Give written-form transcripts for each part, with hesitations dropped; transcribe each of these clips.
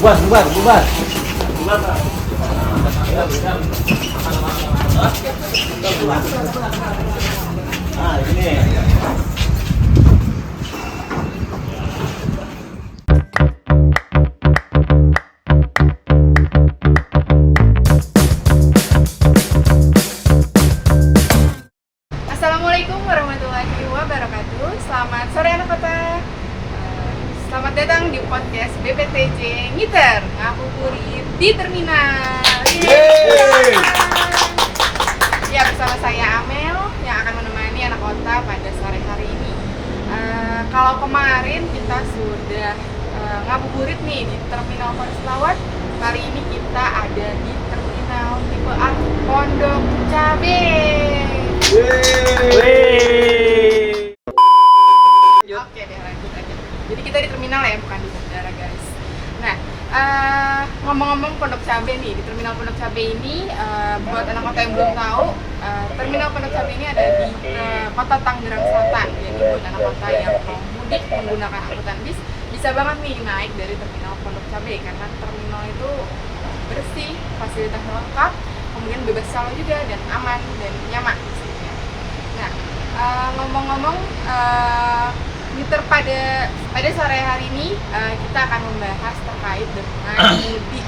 Bubar, bubar, bubar. Ah, ini. Assalamualaikum warahmatullahi wabarakatuh. Selamat sore anak kota. Selamat datang di podcast BPTJ Ngiter Ngabuburit di Terminal. Yeay. Ya, bersama saya Amel yang akan menemani anak kota pada sore hari ini. Kalau kemarin kita sudah ngabuburit nih di Terminal Forest Lawat, kali ini kita ada di Terminal Tipe A Pondok Cabe. Oke deh, lanjut aja. Jadi kita di terminal ya, bukan di bandara guys. Nah, ngomong-ngomong Pondok Cabe nih, di Terminal Pondok Cabe ini, buat anak kota yang belum tahu, Terminal Pondok Cabe ini ada di kota Tangerang Selatan. Jadi buat anak kota yang mau mudik menggunakan angkutan bis, bisa banget nih naik dari Terminal Pondok Cabe, karena terminal itu bersih, fasilitasnya lengkap, kemudian bebas calo juga, dan aman dan nyaman. Nah, ngomong-ngomong, Ngiter pada sore hari ini kita akan membahas terkait dengan mudik.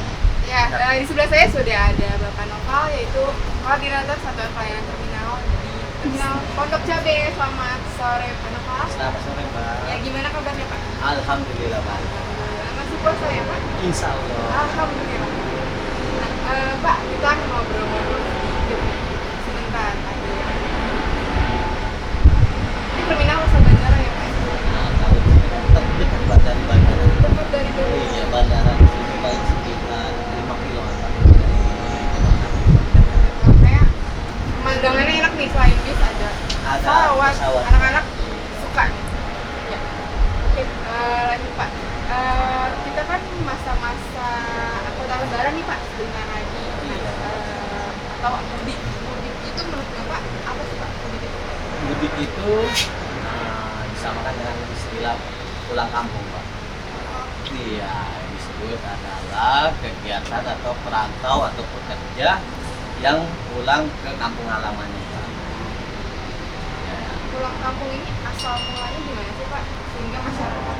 Ya, di sebelah saya sudah ada Bapak Noval, yaitu koordinator Satuan Pelayanan Terminal di Terminal Pondok Cabe. Selamat sore Pak Noval. Selamat sore, Pak. Ya, gimana kabarnya Pak? Alhamdulillah, Pak. Masih puasa ya Pak? Insya Allah. Alhamdulillah. Nah, Pak, kita akan ngobrol-ngobrol sedikit sebentar aja. Ini terminal masa bandara ya Pak? Nah, kalau di sini kan dekat Pak dari bandara. Dekat dari dulu. Iya, bandara di sini paling sekitar 5 kilo Pak. Kayak pemandangannya enak nih, selain bis ada pesawat. Anak-anak suka nih. Ya. Oke, lanjut Pak. Kita kan masa-masa angkutan lebaran nih Pak, sebentar lagi. Atau mudik. Mudik itu menurut Bapak apa sih Pak mudik itu? Mudik itu disamakan dengan istilah pulang kampung, Pak. Iya, disebut adalah kegiatan atau perantau atau pekerja yang pulang ke kampung halamannya, Pak. Ya. Pulang kampung ini asal mulanya gimana sih Pak? Sehingga masyarakat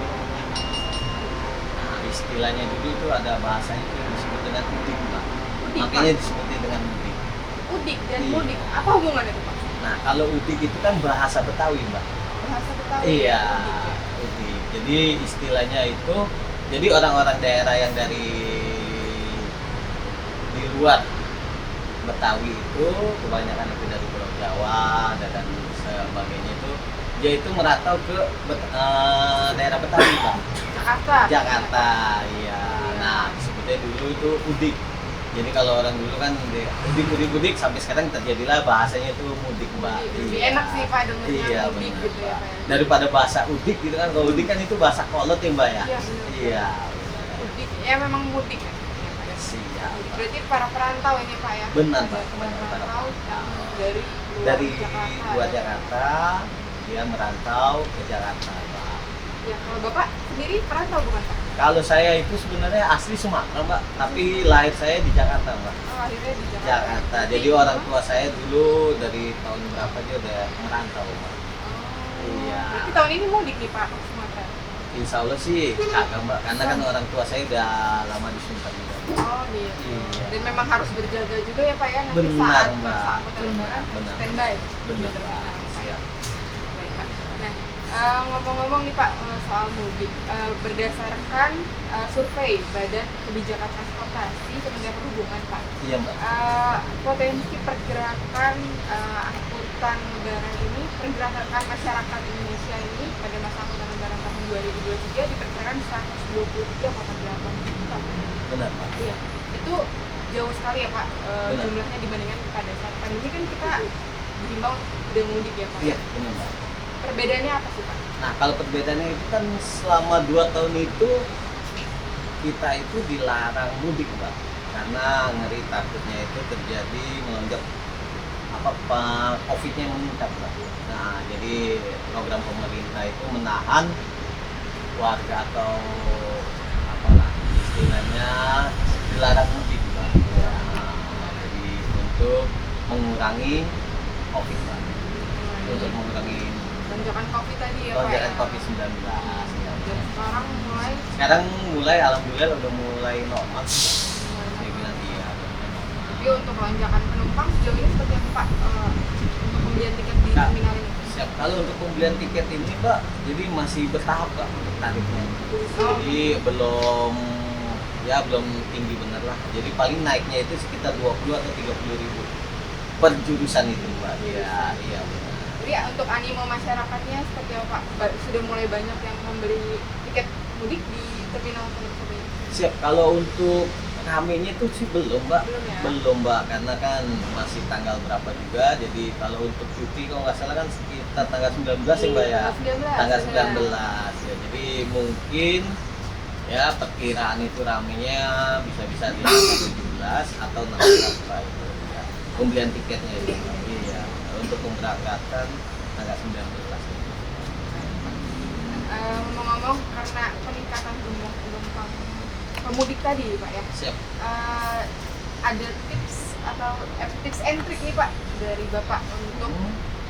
Istilahnya dulu itu ada bahasanya itu yang disebut dengan mudik, Pak. Udik, Makanya Pak. disebutnya dengan mudik. Udik dan Iya. mudik, apa hubungannya tuh Pak? Nah, kalau udik itu kan bahasa Betawi, Mbak. Bahasa Betawi. Iya, Udik ya. udik. Jadi istilahnya itu, jadi orang-orang daerah yang dari di luar Betawi itu kebanyakan itu dari Pulau Jawa dan sebagainya itu, dia itu merantau ke daerah Betawi, Pak. Jakarta, iya. Nah, disebutnya dulu itu udik. Jadi kalau orang dulu kan udik sampai sekarang terjadilah bahasanya itu mudik, Mbak. Lebih Iya. enak sih Pak dengernya Iya, mudik benar, gitu ya Pak. Pak. Ya. Daripada bahasa udik gitu kan, kalau udik kan itu bahasa kolot ya, Mbak ya. Iya, benar. Iya. Mudik, ya memang mudik ya. Siap. Berarti para perantau ini Pak ya? Benar, Ada Pak. perantau dari Dari Jakarta. luar Jakarta dia merantau ke Jakarta, Pak. Ya, kalau Bapak sendiri perantau bukan Pak? Kalau saya itu sebenarnya asli Sumatera, Mbak, tapi lahir saya di Jakarta, Mbak. Oh, akhirnya di Jakarta. Jakarta. Jadi orang tua saya dulu dari tahun berapa dia udah merantau, Mbak. Oh, Iya. berarti tahun ini mudik nih Pak ke Sumatera? Insya Allah sih kagak, Mbak, karena kan orang tua saya udah lama di Sumatera juga. Oh gitu. Iya. Dan memang harus berjaga juga ya Pak ya nanti Benar, saat Mbak. masa angkutan lebaran Benar. standby. Benar, Gitu, Pak. Pak, ya. Siap. Baik, Pak. Nah, ngomong-ngomong nih Pak soal mudik, berdasarkan survei Badan Kebijakan Transportasi Kementerian Perhubungan Pak, Iya, Mbak. potensi pergerakan angkutan lebaran ini, pergerakan masyarakat Indonesia ini pada masa angkutan lebaran tahun 2023 diperkirakan 123,8 juta. Benar, Pak. Iya, itu jauh sekali ya Pak Benar. jumlahnya dibandingkan pada saat pandemi kan kita dihimbau udah mudik ya Pak. Iya, benar, Mbak. Perbedaannya apa sih Pak? Nah, kalau perbedaannya itu kan selama 2 tahun itu kita itu dilarang mudik, Mbak, karena ngeri takutnya itu terjadi melonjak COVID-nya yang meningkat, Mbak. Nah, jadi program pemerintah itu menahan warga atau apalah istilahnya dilarang mudik Pak. Ya, jadi untuk mengurangi COVID Pak. Untuk mengurangi lonjakan COVID tadi ya Pak. lonjakan ya? COVID-19. Ya. Dan Sekarang mulai alhamdulillah udah mulai normal. Saya bilang iya. tapi untuk lonjakan penumpang sejauh ini seperti apa Pak? Untuk pembelian tiket di Kak, terminal ini? siap. Kalau untuk pembelian tiket ini Mbak, jadi masih bertahap Pak untuk tarifnya. Jadi belum tinggi bener lah. Jadi paling naiknya itu sekitar 20 atau 30 ribu per jurusan itu Mbak. Iya benar. Jadi untuk animo masyarakatnya seperti apa Pak? Sudah mulai banyak yang membeli tiket mudik di terminal Pondok Cabe ini? Siap. Kalau untuk ramenya itu sih belum Mbak. Belum ya? Belum Mbak, karena kan masih tanggal berapa juga. Jadi kalau untuk cuti kalau nggak salah kan sekitar tanggal 19 ya Mbak ya. Tanggal 19 ya. Jadi mungkin ya perkiraan itu ramenya bisa di tanggal 17 atau 16 Pak itu ya. Pembelian tiketnya itu Mbak. Iya. Untuk pemberangkatan tanggal 19. Ngomong-ngomong karena peningkatan jumlah penumpang pemudik tadi Pak ya. Siap. Ada tips atau tips and trick nih Pak dari Bapak untuk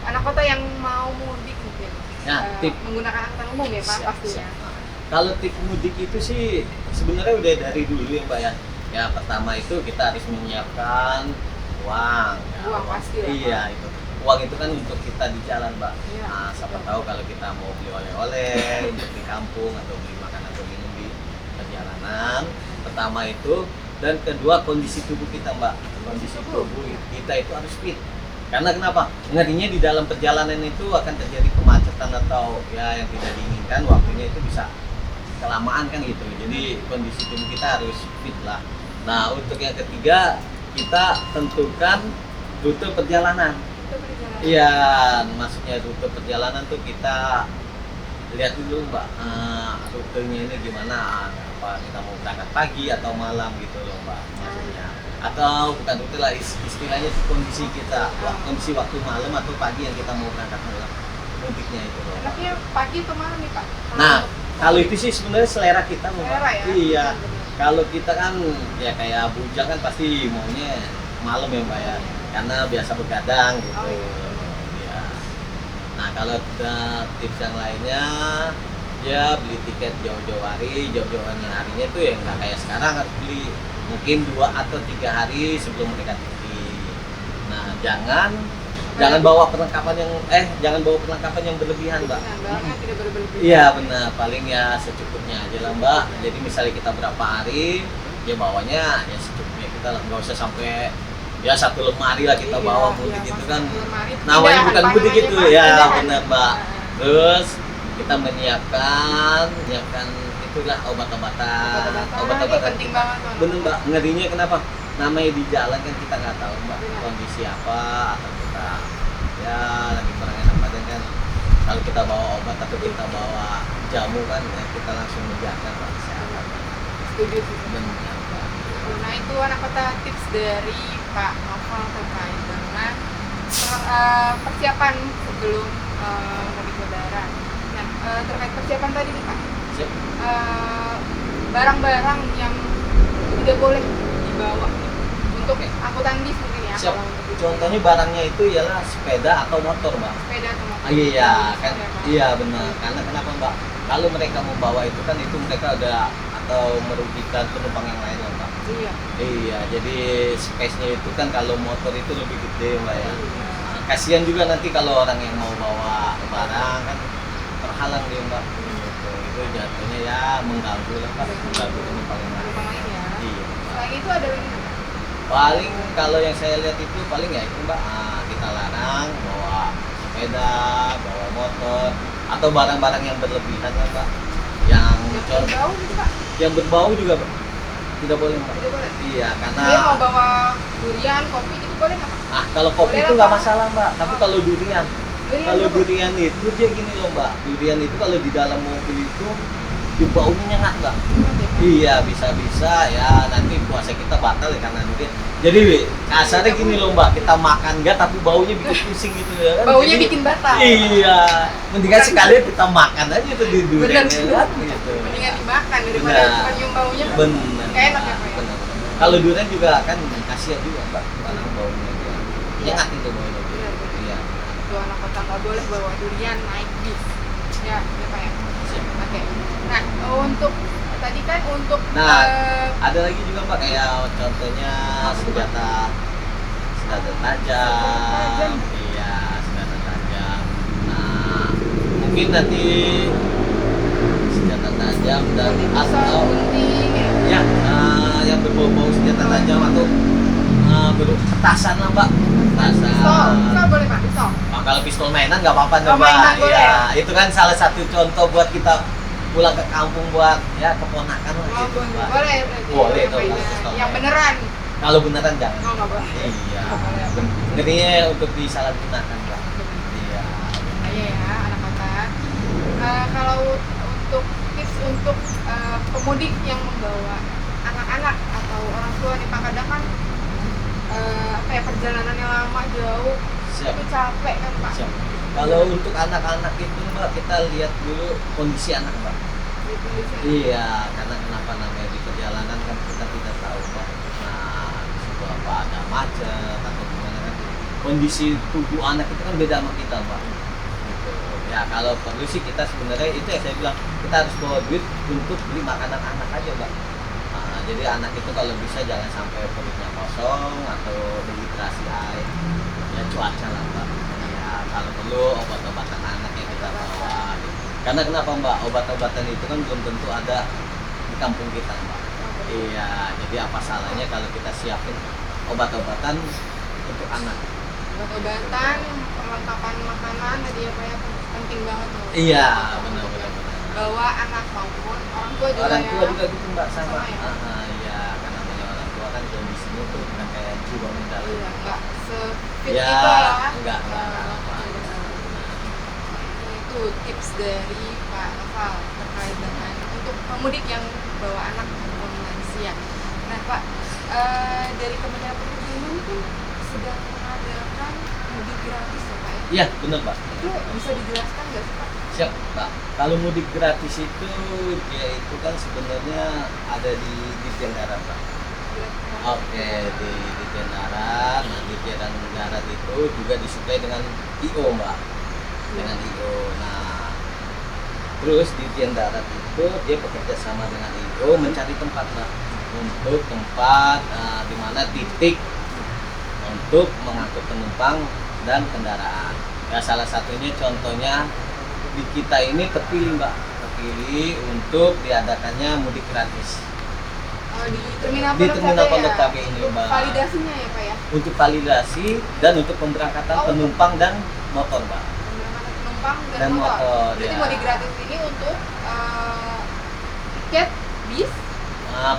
anak kota yang mau mudik mungkin. Nah, menggunakan angkutan umum ya Pak Siap, pastinya. siap. Kalau tip mudik itu sih sebenarnya udah dari dulu ya Mbak ya. Ya pertama itu kita harus menyiapkan uang. Ya, Uang pasti lah, Iya Pak. itu. Uang itu kan untuk kita di jalan Mbak. Iya, Nah, siapa betul. tahu kalau kita mau beli oleh-oleh untuk di kampung atau beli makanan atau minum di perjalanan. Pertama itu, dan kedua kondisi tubuh kita Mbak. Kondisi tubuh kita itu harus fit. Karena kenapa? Ngerinya di dalam perjalanan itu akan terjadi kemacetan atau ya yang tidak diinginkan, waktunya itu bisa kelamaan kan gitu. Jadi kondisi tubuh kita harus fit lah. Nah untuk yang ketiga kita tentukan rute perjalanan. Itu perjalanan. Iya, maksudnya rute perjalanan tuh kita lihat dulu Mbak, rutenya ini gimana, apa kita mau berangkat pagi atau malam gitu loh Mbak, maksudnya. Atau bukan rute lah, istilahnya kondisi kita, kondisi waktu malam atau pagi yang kita mau berangkat malam, mudiknya itu loh. Enaknya pagi atau malam nih Pak? Nah, kalau itu sih sebenarnya selera kita Mbak. Selera ya? Iya. Benar-benar. Kalau kita kan ya kayak bujang kan pasti maunya malam ya Mbak ya, karena biasa begadang gitu. Oh, iya. Ya. Nah kalau tips yang lainnya ya beli tiket jauh-jauh hari, jauh-jauhnya harinya tuh ya nggak kayak sekarang harus beli mungkin 2 atau 3 hari sebelum mereka cuti. Nah jangan bawa perlengkapan yang berlebihan Mbak. Nah, barangnya tidak berlebihan. Iya benar, paling ya secukupnya aja lah Mbak. Jadi misalnya kita berapa hari, ya bawanya ya secukupnya kita lah, nggak usah sampai ya 1 lemari lah kita bawa mudik iya, itu kan. satu lemari. Namanya Pindahan bukan barang mudik aja, itu Pak. ya Pindahan. benar Mbak. Nah, Terus kita menyiapkan itulah obat-obatan. Obat-obatan ini penting banget Pak. Bener Mbak, ngerinya kenapa? Namanya di jalan kan kita nggak tahu Mbak Benar. kondisi apa atau kita ya lagi kurang enak badan kan. Kalau kita bawa obat atau kita bawa jamu kan ya kita langsung menjaga Pak kesehatan. Setuju sih. Benar Pak. Nah itu anak kota tips dari Pak Novel terkait dengan persiapan sebelum mudik lebaran. Nah terkait persiapan tadi nih Pak, Siap. barang-barang yang tidak boleh dibawa untuk angkutan bis mungkin ya. Siap. Kalau untuk Contohnya barangnya itu ialah sepeda atau motor Mbak. sepeda atau motor. Iya kan, Ya, Pak. iya benar. Karena kenapa Mbak? Kalau mereka membawa itu kan itu mereka ada atau merugikan penumpang yang lain lah, Mbak. Iya. Iya, jadi space-nya itu kan kalau motor itu lebih gede Mbak ya. Iya. Nah, kasihan juga nanti kalau orang yang mau bawa barang kan terhalang dia Mbak. Gitu. Itu jatuhnya ya mengganggu lah Pak, mengganggu penumpang yang lain. Penumpang lain ya. Iya. Selain itu ada lagi nggak, Pak? Paling kalau yang saya lihat itu paling ya itu Mbak, kita larang bawa sepeda, bawa motor atau barang-barang yang berlebihan lah Mbak. Yang Berbau gitu Pak? yang berbau juga Mbak. Tidak boleh Mbak. Tidak boleh. Iya, karena Dia mau bawa durian, kopi gitu boleh nggak Pak? kalau kopi Boleh itu lah, nggak Pak. masalah Mbak, tapi Oh. kalau durian Durian apa? durian itu dia gini loh Mbak, durian itu kalau di dalam mobil itu baunya nyengat Mbak. Iya, bisa-bisa ya nanti puasa kita batal ya karena durian. Jadi kasarnya gini loh Mbak, kita makan enggak tapi baunya bikin pusing gitu ya kan. Baunya Jadi, bikin batal. Iya, mendingan sekalian kita makan aja itu di durian Bener. ya kan gitu. Mendingan dimakan daripada Benar. cuma nyium baunya. Benar. Nggak enak ya Pak ya? Benar. Kalau durian juga kan kasihan juga Mbak, kalau baunya dia. Iya. Nyengat itu baunya. Benar, benar. Iya. Tuh anak kota nggak boleh bawa durian naik bis. Ya Pak ya. Siap. Oke. Nah, untuk tadi kan untuk Nah, ada lagi juga Mbak kayak contohnya senjata tajam. tajam. Iya, senjata tajam. Nah, mungkin nanti senjata tajam dan pisau, atau gunting, ya. ya yang berbau-bau senjata tajam atau petasan lah Mbak. Pistol, pistol boleh Pak, pistol. Nah, kalau pistol mainan nggak apa-apa Oh, Mbak. mainan boleh. Iya, itu kan salah satu contoh buat kita pulang ke kampung buat ya keponakan lah Oh, gitu, Mbak. boleh berarti. Boleh ya, tuh, mainan. pistol Yang mainan. beneran. Kalau beneran jangan. Oh, nggak boleh. Iya. Nggak boleh. Intinya untuk disalahgunakan Mbak. Iya. Bahaya ya anak kota. Kalau untuk tips untuk pemudik yang membawa anak-anak atau orang tua nih Pak, kadang kan apa ya, perjalanannya lama jauh, Siap. itu capek kan Pak. Siap. Kalau untuk anak-anak itu Mbak, kita lihat dulu kondisi anak Mbak. Gitu, gitu. Iya, karena kenapa namanya di perjalanan kan kita tidak tahu Mbak. Nah, di situ apa ada macet atau gimana kan. Kondisi tubuh anak itu kan beda sama kita Mbak. Gitu. Ya kalau perlu sih kita sebenarnya itu ya saya bilang kita harus bawa duit untuk beli makanan anak aja Mbak. Nah, jadi anak itu kalau bisa jangan sampai perutnya kosong atau dehidrasi air. Ya cuaca lah Mbak. Ya kalau perlu obat-obatan anak yang kita bawa. Gitu. Karena kenapa Mbak, obat-obatan itu kan belum tentu ada di kampung kita Mbak. Iya, jadi apa salahnya kalau kita siapin obat-obatan untuk anak. Obat-obatan, perlengkapan makanan tadi ya Pak ya, penting banget loh. Iya, benar. Bawa anak maupun orang tua juga Orang ya. tua juga gitu Mbak sama. Sama ya? Iya, karena namanya orang tua kan kondisinya tuh bukan kayak jiwa mental. Iya, nggak se-fit Ya, itu lah. enggak. Itu tips dari Pak Noval terkait dengan untuk pemudik yang bawa anak maupun lansia. Nah Pak, dari Kementerian Perhubungan pun sedang mengadakan mudik gratis ya Pak ya? Iya, benar Mbak. Itu bisa dijelaskan nggak sih Pak? Siap Mbak. Kalau mudik gratis itu dia itu kan sebenarnya ada di Dirjen Darat Mbak. Oke, di Dirjen Darat. Nah, Dirjen Darat itu juga disuplai dengan IO Mbak. Dengan IO. Nah, terus Dirjen Darat itu dia bekerja sama dengan IO mencari tempat Mbak. Untuk tempat di mana titik untuk mengangkut penumpang dan kendaraan. Ya salah satunya contohnya di kita ini terpilih Mbak, terpilih untuk diadakannya mudik gratis. Di terminal Di Pondok terminal Cabe Pondok ya? Cabe ini, Untuk Mbak. validasinya ya Pak ya? Untuk validasi dan untuk pemberangkatan Oh, penumpang dan motor Mbak. Pemberangkatan penumpang dan, Dan motor, Jadi ya. mudik gratis ini untuk tiket bis,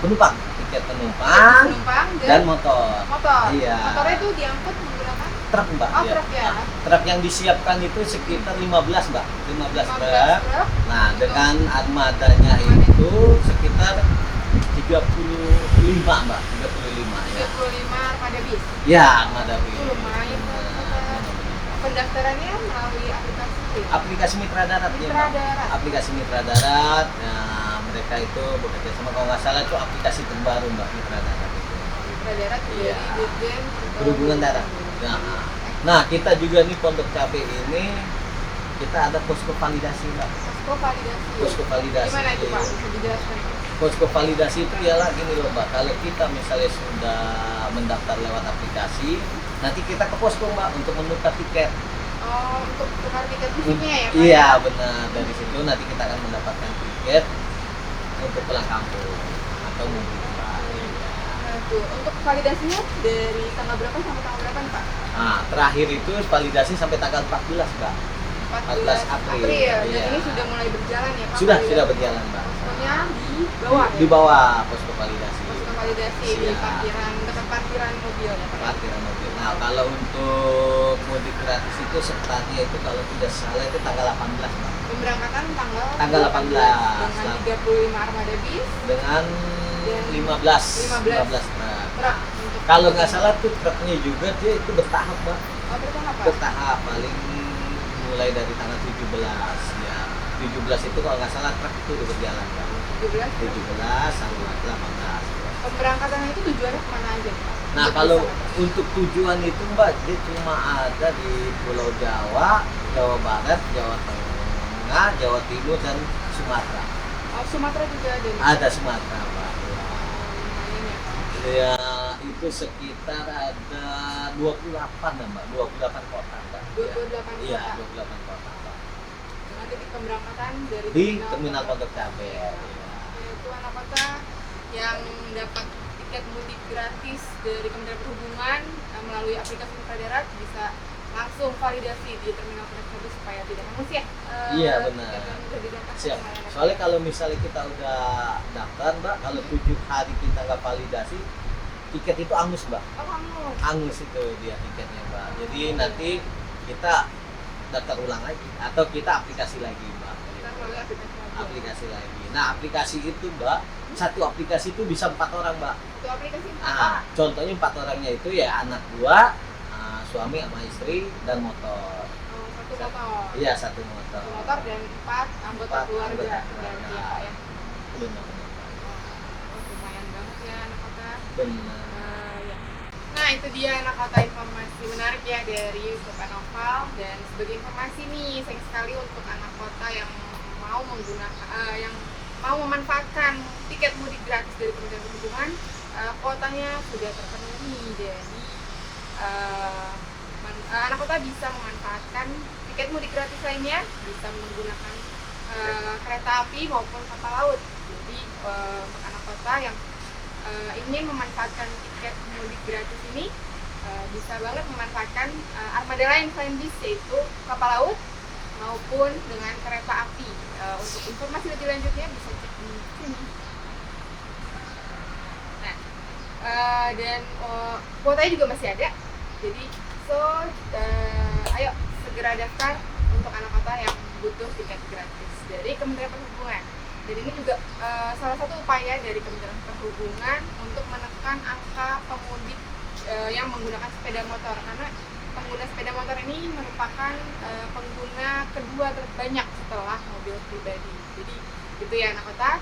Penumpang, tiket penumpang penumpang dan motor. motor. Iya. Motornya itu diangkut menggunakan Truk Mbak. Oh, ya. truk ya. Nah, truk yang disiapkan itu sekitar 15 Mbak, 15 15 truk. truk. Nah, Untuk- dengan armadanya itu sekitar 35 Mbak, 35 ya. 35 armada bis. Ya, armada bis. Itu lumayan tuh. Pendaftarannya melalui aplikasi ya? Aplikasi Mitra Darat ya, Mitra Mbak. Darat. Aplikasi Mitra Darat. Nah, mereka itu bekerja sama kalau nggak salah itu aplikasi terbaru Mbak, Mitra Darat itu. Mitra Darat Iya. dari Dirjen Perhubungan Darat. Nah, kita juga nih Pondok Cabe ini kita ada posko validasi Mbak. Posko validasi. Posko validasi. Gimana itu Pak? Bisa dijelaskan Pak? Posko validasi itu ialah gini loh Mbak, kalau kita misalnya sudah mendaftar lewat aplikasi, nanti kita ke posko Mbak untuk menukar tiket. Oh, untuk tukar tiket fisiknya ya Pak? Iya benar, dari situ nanti kita akan mendapatkan tiket untuk pulang kampung atau mudik Mbak. Nah, tuh, untuk validasinya dari tanggal berapa sampai tanggal berapa nih Pak? Nah, terakhir itu validasi sampai tanggal 14 Mbak. 14 April. Dan Iya. ini sudah mulai berjalan ya Pak? Sudah validasi? berjalan Mbak. Poskonya di bawah Di ya? bawah posko validasi. Posko validasi di Siap. parkiran, dekat parkiran mobil ya Pak? Parkiran mobil. Nah, kalau untuk mudik gratis itu sebenarnya itu kalau tidak salah itu tanggal 18 Mbak. Pemberangkatan Tanggal 18. dengan 35 armada bis Dengan Dan 15 15 truk. truk untuk Kalau nggak salah tuh truknya juga dia itu bertahap Mbak. oh bertahap Pak? Bertahap paling mulai dari tanggal 17 ya. 17 itu kalau nggak salah truk itu udah berjalan Mbak. 17 17 sama 18. Pemberangkatannya itu tujuannya kemana aja Pak? Nah, Untuk kalau bisa, Pak? untuk tujuan itu Mbak, dia cuma ada di Pulau Jawa, Jawa Barat, Jawa Tengah, Jawa Timur, dan Sumatera. Oh, Sumatera juga ada nih. Ada Sumatera Mbak. Lumayan ya Pak. Ya, itu sekitar ada 28 ya, Mbak, 28 kota Mbak. 28 Iya, kota. 28 kota Mbak. Dengan titik pemberangkatan dari Di Terminal Pondok Cabe. Iya. Iya. Yaitu anak kota yang dapat tiket mudik gratis dari Kementerian Perhubungan melalui aplikasi Infradarat bisa langsung validasi di Terminal Pondok Cabe supaya tidak hangus ya. Iya, benar. tiket yang udah didapat Siap. kemarin. Soalnya kalau misalnya kita udah daftar Mbak, kalau 7 hari kita nggak validasi, tiket itu angus Mbak. Oh, hangus. Angus itu dia tiketnya Mbak. Jadi nanti kita daftar ulang lagi atau kita aplikasi lagi Mbak. Kita melalui aplikasi lagi. Aplikasi lagi. Nah, aplikasi itu Mbak, satu aplikasi itu bisa 4 orang Mbak. Itu aplikasi Ah, contohnya 4 orangnya itu ya anak 2, suami sama istri dan motor. Oh, satu motor. Iya, satu motor. Satu motor dan 4 anggota 4 keluarga. anggota Berarti keluarga. ya Pak ya. Benar. Oh, lumayan banget ya anak kota. Benar. Ya. Nah itu dia anak kota informasi menarik ya dari Bapak Noval. Dan sebagai informasi nih sayang sekali untuk anak kota yang mau menggunakan yang mau memanfaatkan tiket mudik gratis dari Kementerian Perhubungan, kuotanya sudah terpenuhi. Jadi anak kota bisa memanfaatkan tiket mudik gratis lainnya, bisa menggunakan kereta api maupun kapal laut. Jadi untuk anak kota yang ingin memanfaatkan tiket mudik gratis ini bisa banget memanfaatkan armada lain selain bis, yaitu kapal laut maupun dengan kereta api. Untuk informasi lebih lanjutnya bisa cek di sini. Nah, dan kuotanya juga masih ada. Jadi ayo segera daftar untuk anak kota yang butuh tiket gratis dari Kementerian Perhubungan. Dan ini juga salah satu upaya dari Kementerian Perhubungan untuk menekan angka pemudik yang menggunakan sepeda motor, karena pengguna sepeda motor ini merupakan pengguna kedua terbanyak setelah mobil pribadi. Jadi itu ya anak kota.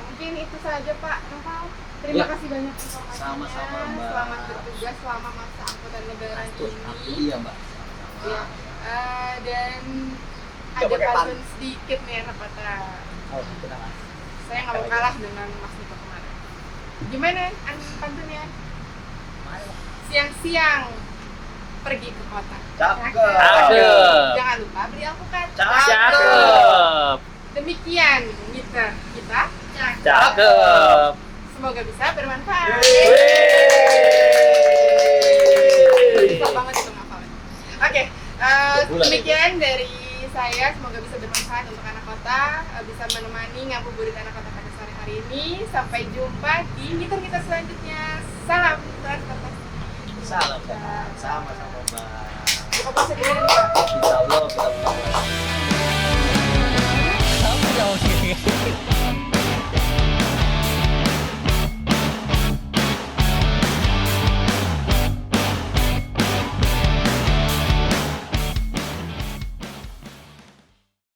Mungkin itu saja Pak Noval. Terima Ya. kasih banyak informasinya. Sama-sama, Mbak. Selamat bertugas selama masa angkutan lebaran ini. Iya Mbak. Sama-sama. Ya. Dan Coba ada pakai pantun sedikit nih anak kota. Oh, tenang. Saya nggak mau kalah dengan Mas Niko kemarin. Gimana pantunnya? Siang-siang pergi ke kota. Cakep. Cakep. Jangan lupa beli alpukat. Cakep. Demikian kita Cakep. semoga bisa bermanfaat. Yeay. Bisa banget itu ngafalnya. Oke, demikian dari saya. Semoga bisa bermanfaat untuk anak kota, bisa menemani ngabuburit anak kota pada sore hari ini. Sampai jumpa di gitar-gitar selanjutnya. Salam transportasi. Salam sama-sama Mbak. Buka puasa di mana, Pak? Insya Allah kita